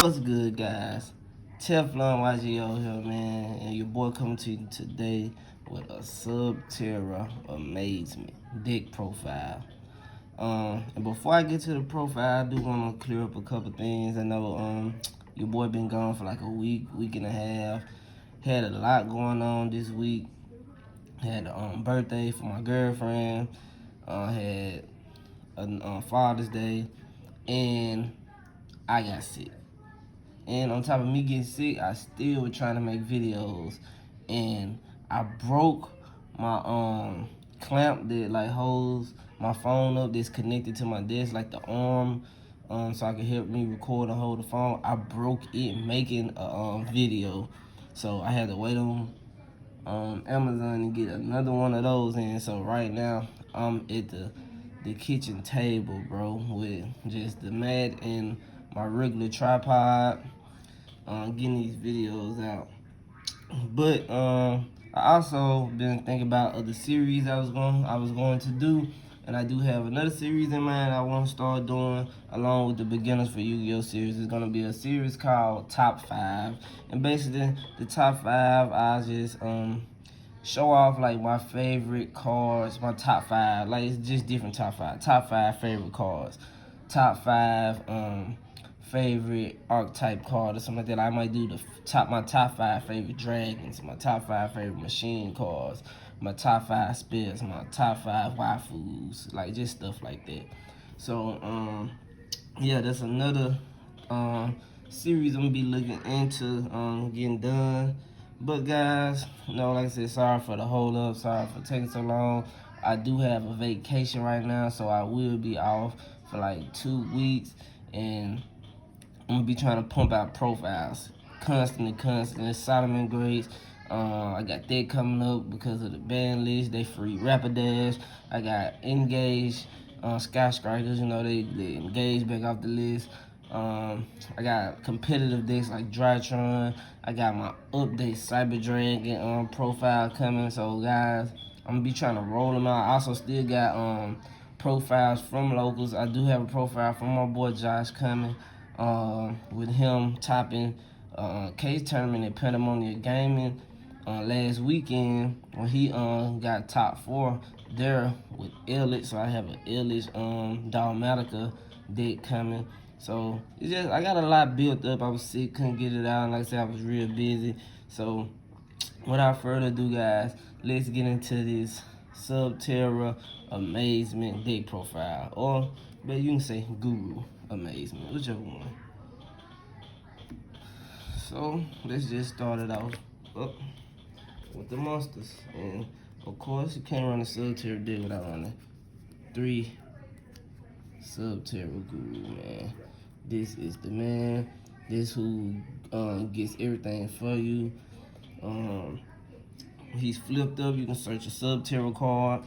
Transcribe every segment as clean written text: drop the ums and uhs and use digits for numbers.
What's good, guys? Teflon YGO here, man, and your boy coming to you today with a Subterra amazement deck profile. And before I get to the profile, I do want to clear up a couple things. I know your boy been gone for like a week and a half. Had a lot going on this week. Had a birthday for my girlfriend. Had a Father's Day, and I got sick. And on top of me getting sick, I still was trying to make videos, and I broke my clamp that like holds my phone up that's connected to my desk, like the arm, so I can help me record and hold the phone. I broke it making a video, so I had to wait on Amazon and get another one of those in. So right now I'm at the kitchen table, bro, with just the mat and my regular tripod, getting these videos out. But I also been thinking about other series I was going to do, and I do have another series in mind I want to start doing along with the Beginners for Yu-Gi-Oh series. It's gonna be a series called Top 5, and basically the top 5 I just show off like my favorite cards, my top 5. Like it's just different top 5. Top 5 favorite cards. Top 5 favorite archetype card or something like that. I might do my top 5 favorite dragons, my top 5 favorite machine cards, my top 5 spells, my top 5 waifus, like just stuff like that. So yeah, that's another series I'm gonna be looking into getting done. But guys, like I said, sorry for the hold up, sorry for taking so long. I do have a vacation right now, so I will be off for like 2 weeks, and I'm gonna be trying to pump out profiles constantly. Solomon Grace, I got that coming up because of the ban list. They free Rapidash. I got Engage, Skyscrapers. They engage back off the list. I got competitive decks like Drytron. I got my update Cyber Dragon profile coming. So guys, I'm gonna be trying to roll them out. I also still got profiles from locals. I do have a profile from my boy Josh coming. With him topping case tournament at Pandemonium Gaming last weekend when he got top 4 there with Illich. So I have an Illich Dogmatica deck coming. So it's just I got a lot built up. I was sick, couldn't get it out. Like I said, I was real busy. So without further ado, guys, let's get into this Subterra amazement deck profile, or but you can say Guru amazement, whichever one. So let's just start it off up with the monsters, and of course you can't run a Subterra deck without running 3 Subterra Guru, man. This is the man. This who gets everything for you. He's flipped up. You can search a Subterra card.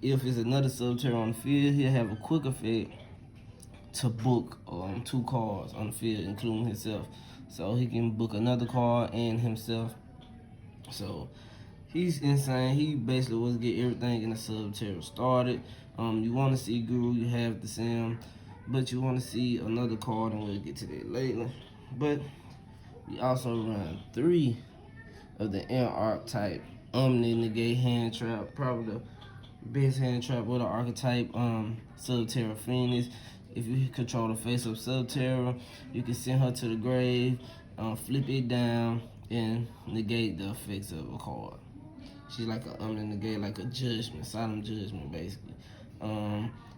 If it's another Subterra on the field, he'll have a quick effect to book 2 cards on the field, including himself. So he can book another card and himself. So he's insane. He basically was get everything in the Subterra started. You want to see Guru, you have to see him, but you want to see another card, and we'll get to that later. But we also run 3 of the N archetype Omni Negate hand trap, probably the best hand trap with an archetype Subterra Phoenix. If you control the face of Subterra, you can send her to the grave, flip it down, and negate the effects of a card. She's like a negate, like a judgment, solemn judgment, basically.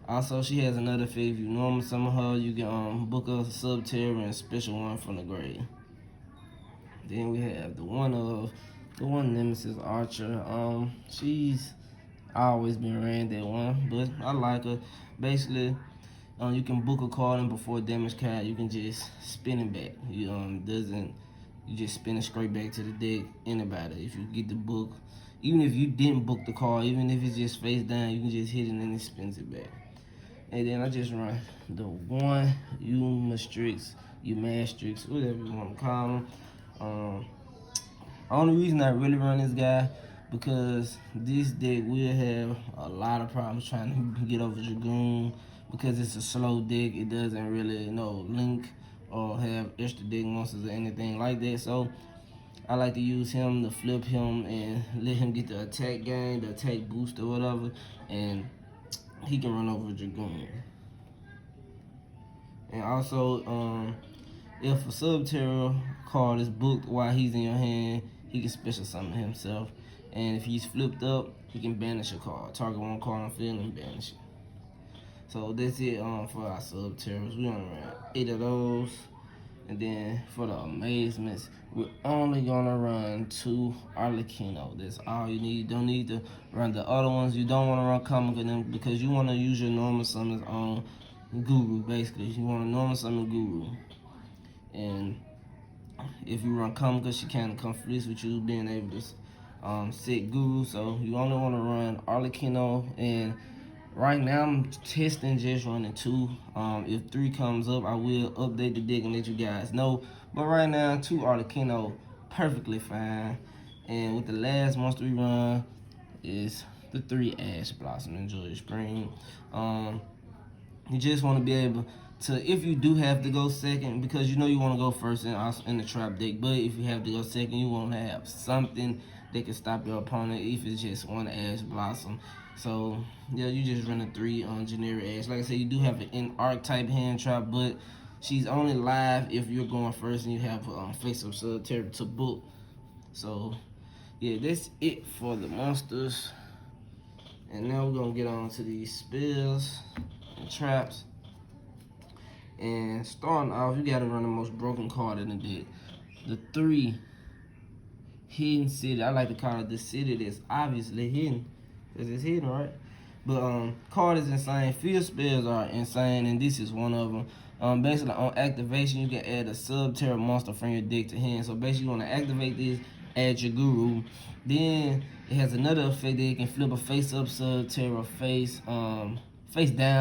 Also, she has another effect. If you normal summon her, you can book a Subterra and special one from the grave. Then we have the one Nemesis Archer. She's always been ran that one, but I like her. Basically, you can book a card, and before damage card, you can just spin it back. You just spin it straight back to the deck. Anybody, if you get the book, even if you didn't book the card, even if it's just face down, you can just hit it and it spins it back. And then I just run the one Mastrix, whatever you want to call them. Only reason I really run this guy because this deck will have a lot of problems trying to get over Dragoon because it's a slow deck. It doesn't really, link or have extra deck monsters or anything like that. So I like to use him to flip him and let him get the attack gain, the attack boost or whatever, and he can run over Dragoon. And also, if a Subterror card is booked while he's in your hand, he can special summon himself. And if he's flipped up, he can banish a card. Target one card on field and banish it. So that's it for our Subterrors. We're gonna run 8 of those. And then for the amazements, we're only gonna run 2 Arlecchino. That's all you need. You don't need to run the other ones. You don't want to run comic of them because you want to use your normal summons on Guru. Basically, you want to normal summon Guru. And if you run comic, she kind of conflicts with you being able to set Guru. So you only want to run Arlecchino. And right now I'm testing just running 2. If 3 comes up, I will update the deck and let you guys know. But right now, 2 Arlecchino perfectly fine. And with the last monster we run is the 3 Ash Blossom. Enjoy the spring. You just want to be able to, if you do have to go second, because you want to go first in the trap deck, but if you have to go second, you want to have something that can stop your opponent if it's just one Ash Blossom. So yeah, you just run a 3 on generic Ash. Like I said, you do have an archetype hand trap, but she's only live if you're going first and you have face-up Subterror to book. So yeah, that's it for the monsters. And now we're gonna get on to these spells and traps. And starting off, you gotta run the most broken card in the deck. The 3 Hidden City. I like to call it the city that's obviously hidden. Because it's hidden, right? But card is insane. Field spells are insane, and this is one of them. Basically, on activation, you can add a Subterror monster from your deck to hand. So basically, you want to activate this, add your Guru. Then it has another effect that you can flip a face-up Subterror, face down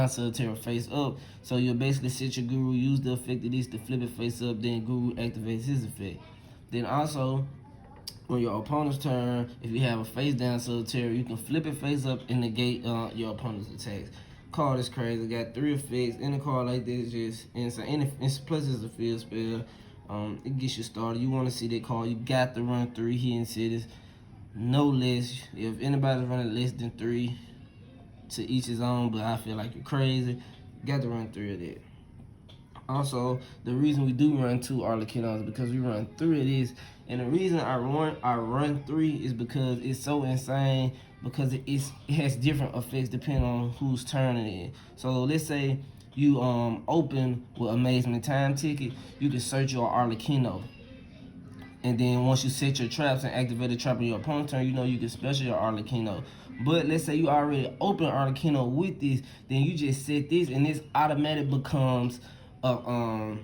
Subterror, face up. So you'll basically set your Guru, use the effect of this to flip it face up, then Guru activates his effect. Then also, on your opponent's turn, if you have a face down Subterror, you can flip it face up and negate your opponent's attacks. Card is crazy. Got 3 effects. Any card like this is just insane. Plus it's a field spell. It gets you started. You want to see that card, you got to run 3 Hidden Cities. No less. If anybody's running less than 3, to each his own, but I feel like you're crazy. You got to run 3 of that. Also, the reason we do run 2 Arlecchinos is because we run 3 of these. And the reason I run 3 is because it's so insane, because it has different effects depending on whose turn it is. So let's say you open with Amazement Time Ticket, you can search your Arlecchino. And then once you set your traps and activate the trap on your opponent's turn, you can special your Arlecchino. But let's say you already open Arlecchino with this, then you just set this and this automatic becomes a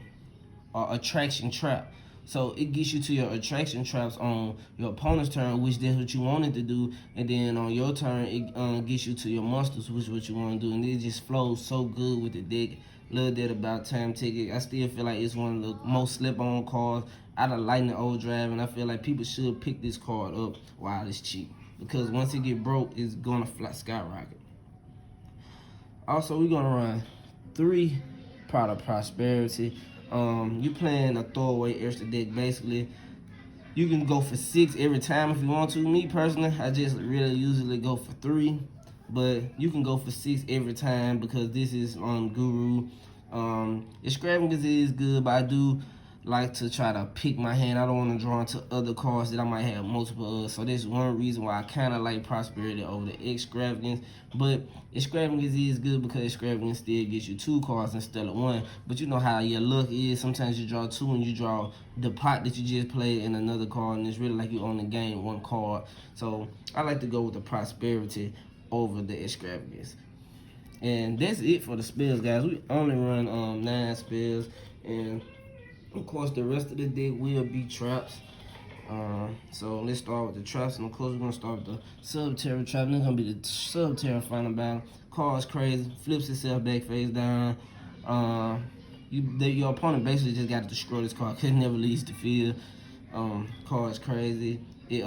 attraction trap. So it gets you to your attraction traps on your opponent's turn, which that's what you wanted to do. And then on your turn, it gets you to your monsters, which is what you want to do. And it just flows so good with the deck. Love that about Time Ticket. I still feel like it's one of the most slip-on cards out of Lightning Overdrive, and I feel like people should pick this card up while it's cheap, because once it get broke, it's gonna skyrocket. Also, we're gonna run 3 Pot of Prosperity. You playing a throwaway extra deck. Basically, you can go for 6 every time if you want to. Me personally, I just really usually go for 3, but you can go for 6 every time because this is on Guru. Extravagance is good, but I do like to try to pick my hand. I don't want to draw into other cards that I might have multiple of. So that's one reason why I kind of like Prosperity over the Extravagance. But Extravagance is good because Extravagance still gets you 2 cards instead of 1. But you know how your luck is. Sometimes you draw 2 and you draw the pot that you just played in another card, and it's really like you only gain 1 card. So I like to go with the Prosperity over the Extravagance. And that's it for the spells, guys. We only run 9 spells, and of course the rest of the deck will be traps. So let's start with the traps, and of course we're gonna start with the Subterror trap. And it's gonna be the Subterror final battle. Card's crazy, flips itself back face down. Your opponent basically just got to destroy this card because it never leaves the field. Card's crazy. It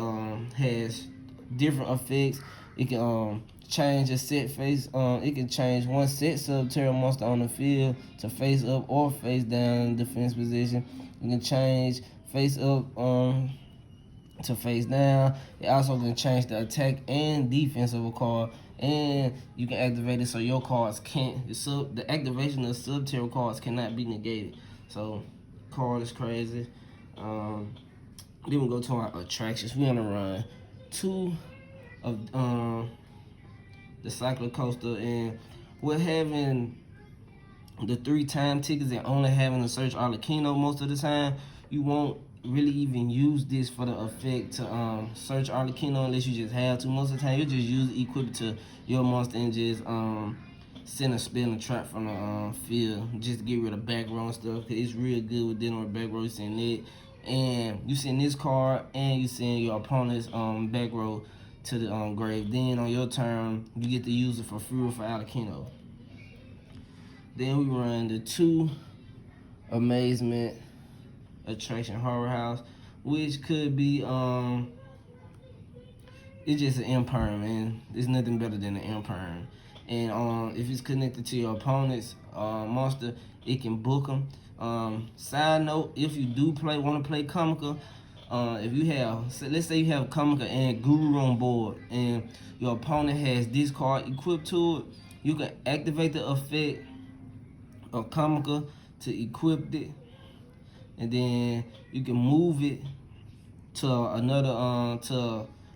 has different effects. It can change a set face. It can change one set subterror monster on the field to face up or face down defense position. It can change face up to face down. It also can change the attack and defense of a card, and you can activate it so your cards can't. The activation of sub-terror cards cannot be negated. So, card is crazy. Then we go to our attractions. We're gonna run 2 of the cycler coaster, and we're having the 3-time tickets and only having to search Arlecchino most of the time. You won't really even use this for the effect to search Arlecchino unless you just have to. Most of the time, you just equip it to your monster and just send a spell and trap from the field just to get rid of back row and stuff. Cause it's real good with dealing with back row. You send it, and you send this card, and you send your opponent's back row to the grave. Then on your turn, you get to use it for free for Arlecchino. Then we run the 2 amazement attraction horror house, which could be it's just an imperm, man. There's nothing better than an imperm. And if it's connected to your opponent's monster, it can book them. Side note, if you do want to play Comica, if you have, let's say you have Comica and Guru on board, and your opponent has this card equipped to it, you can activate the effect of Comica to equip it, and then you can move it to another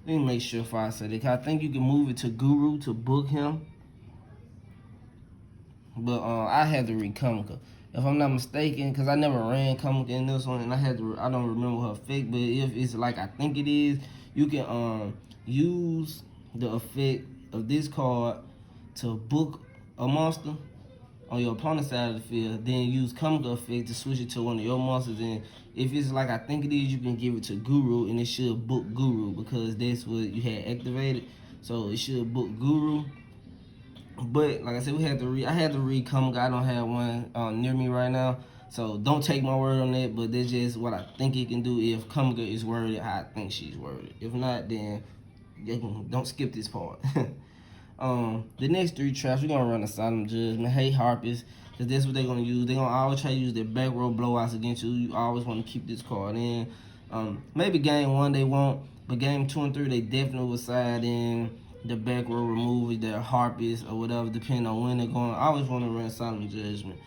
let me make sure if I said it. I think you can move it to Guru to book him, but I had to read Comica if I'm not mistaken, because I never ran Comica in this one, and I don't remember her effect. But if it's like I think it is, you can use the effect of this card to book a monster on your opponent's side of the field, then use Comica effect to switch it to one of your monsters. And if it's like I think it is, you can give it to Guru, and it should book Guru because that's what you had activated. So it should book Guru. But like I said, I had to read Comica. I don't have one near me right now, so don't take my word on that. But that's just what I think it can do if Comica is worded how I think she's worded. If not, then don't skip this part. The next 3 traps, we're gonna run Asylum Judgment, Hate Harpist, because that's what they're gonna use. They're gonna always try to use their back row blowouts against you. You always want to keep this card in. Maybe game 1 they won't, but game 2 and 3 they definitely will side in the back row removal, their Harpist or whatever, depending on when they're going. I always want to run Asylum Judgment,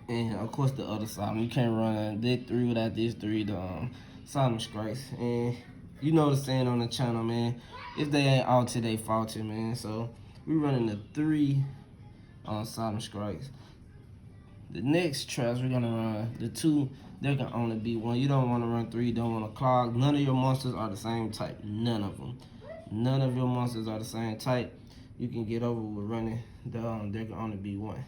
and of course the other Asylum. You can't run deck 3 without this 3, the Asylum Strikes. And you know the saying on the channel, man. If they ain't altered, they faulted, man. So we running the 3 Asylum Strikes. The next traps we're gonna run the 2. There can only be 1. You don't want to run 3. You don't want to clog. None of your monsters are the same type. None of them. None of your monsters are the same type. You can get over with running the there can only be 1.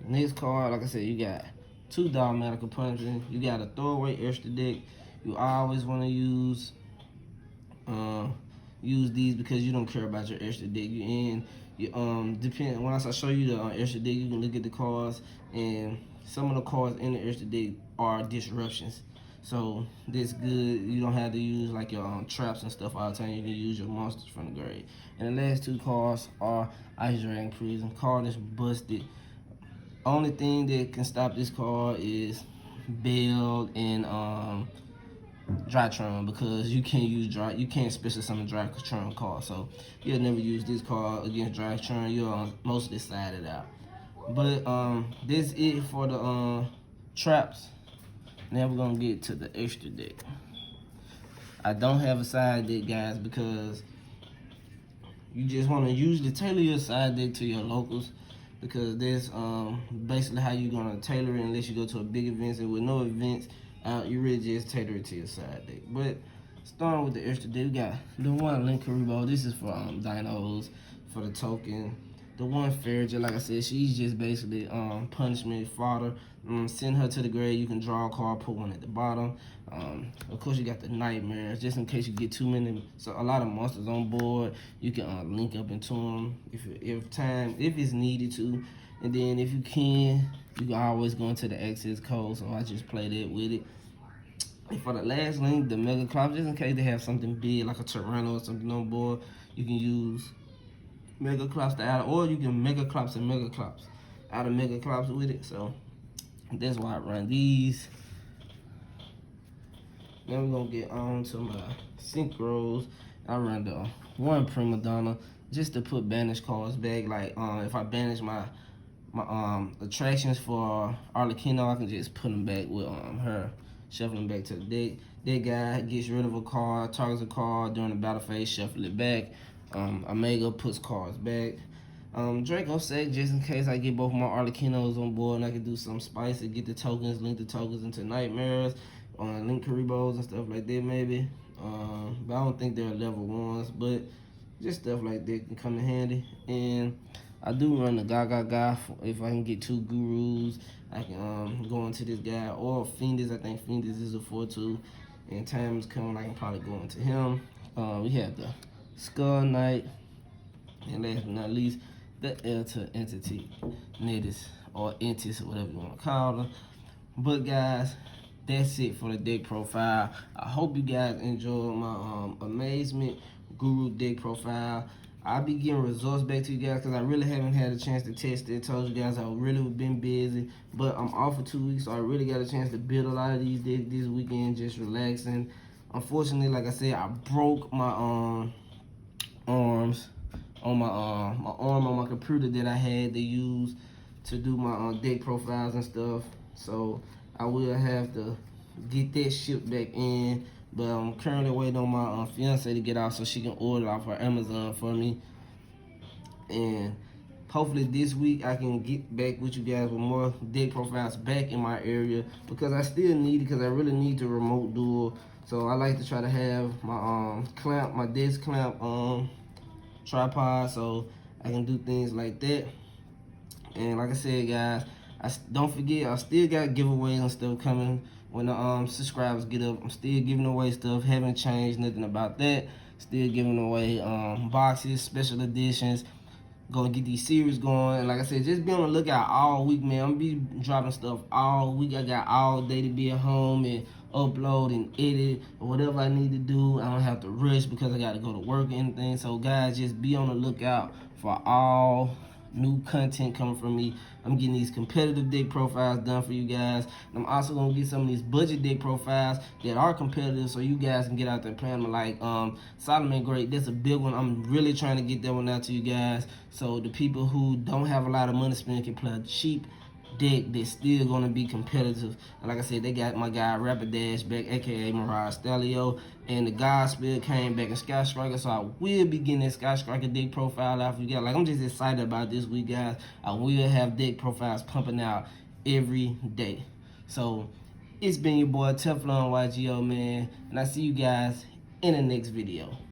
The next card, like I said, you got 2 Dogmatical Punishment. You got a throwaway extra deck. You always want to use these because you don't care about your extra deck. Depend when I show you the extra deck, you can look at the cards, and some of the cards in the extra deck are disruptions. So that's good. You don't have to use like your traps and stuff all the time. You can use your monsters from the grave. And the last 2 cards are Ice Dragon Prison. Card is busted. Only thing that can stop this card is Bell and Drytron, because you can't special summon Drytron card. So you'll never use this card against Drytron. You'll mostly side it out. But that's it for the traps. Now we're gonna get to the extra deck. I don't have a side deck, guys, because you just want to usually tailor your side deck to your locals, because that's basically how you're gonna tailor it, unless you go to a big event. And with no events you really just tailor it to your side deck. But starting with the extra deck, we got the 1 Link Karibo. This is for dinos, for the token. The 1 Fairy, like I said, she's just basically punishment fodder. Send her to the grave. You can draw a card, put 1 at the bottom. Of course, you got the Nightmares, just in case you get too many. So a lot of monsters on board, you can link up into them if it's needed to. And then if you can always go into the access code. So I just play that with it. And for the last link, the mega clops, just in case they have something big like a Toronto or something on board, you can use mega clops to add, or you can mega clops and mega clops out of mega clops with it. So that's why I run these. Then we're gonna get on to my synchros. I run the one prima donna just to put banish cards back. Like if I banish my attractions for Arlecchino, I can just put them back with her, shuffle them back to the deck. That guy gets rid of a card, targets a card during the battle phase, shuffle it back. Omega puts cards back. Draco Sec, just in case I get both my Arlecchinos on board and I can do something spicy, get the tokens, link the tokens into nightmares, link Karibos and stuff like that maybe. But I don't think they're level ones, but just stuff like that can come in handy. And I do run the Gaga if I can get 2 gurus. I can go into this guy, or Fiendus. I think Fiendus is a 4-2. And time is coming, I can probably go into him. We have the Skull Knight. And last but not least, the Elder Entity, Netis, or Entis, or whatever you want to call her. But guys, that's it for the deck profile. I hope you guys enjoyed my amazement guru deck profile. I'll be getting results back to you guys because I really haven't had a chance to test it. I told you guys I've really been busy, but I'm off for 2 weeks, so I really got a chance to build a lot of these decks this weekend, just relaxing. Unfortunately, like I said, I broke my arms on my arm on my computer that I had to use to do my deck profiles and stuff. So I will have to get that shipped back in. But I'm currently waiting on my fiance to get out so she can order it off her Amazon for me. And hopefully this week I can get back with you guys with more deck profiles back in my area, because I still need it, because I really need to remote duel. So I like to try to have my clamp, my desk clamp tripod, so I can do things like that. And like I said, guys, don't forget, I still got giveaways and stuff coming when the subscribers get up. I'm still giving away stuff, haven't changed nothing about that. Still giving away boxes, special editions. Gonna get these series going. And like I said, just be on the lookout all week, man. I'm gonna be dropping stuff all week. I got all day to be at home and upload and edit or whatever I need to do. I don't have to rush because I gotta go to work and anything. So guys, just be on the lookout for all new content coming from me. I'm getting these competitive deck profiles done for you guys. And I'm also gonna get some of these budget deck profiles that are competitive, so you guys can get out there playing them. Like Solomon Great, that's a big one. I'm really trying to get that one out to you guys, so the people who don't have a lot of money to spend can play a cheap deck that's still gonna be competitive. And like I said, they got my guy Rapidash back, aka Mirage Stalio, and the Godspeed came back in Sky Striker, so I will be getting that Sky Striker deck profile out for you guys. Like, I'm just excited about this week, guys. I will have deck profiles pumping out every day. So it's been your boy Teflon YGO, man, and I see you guys in the next video.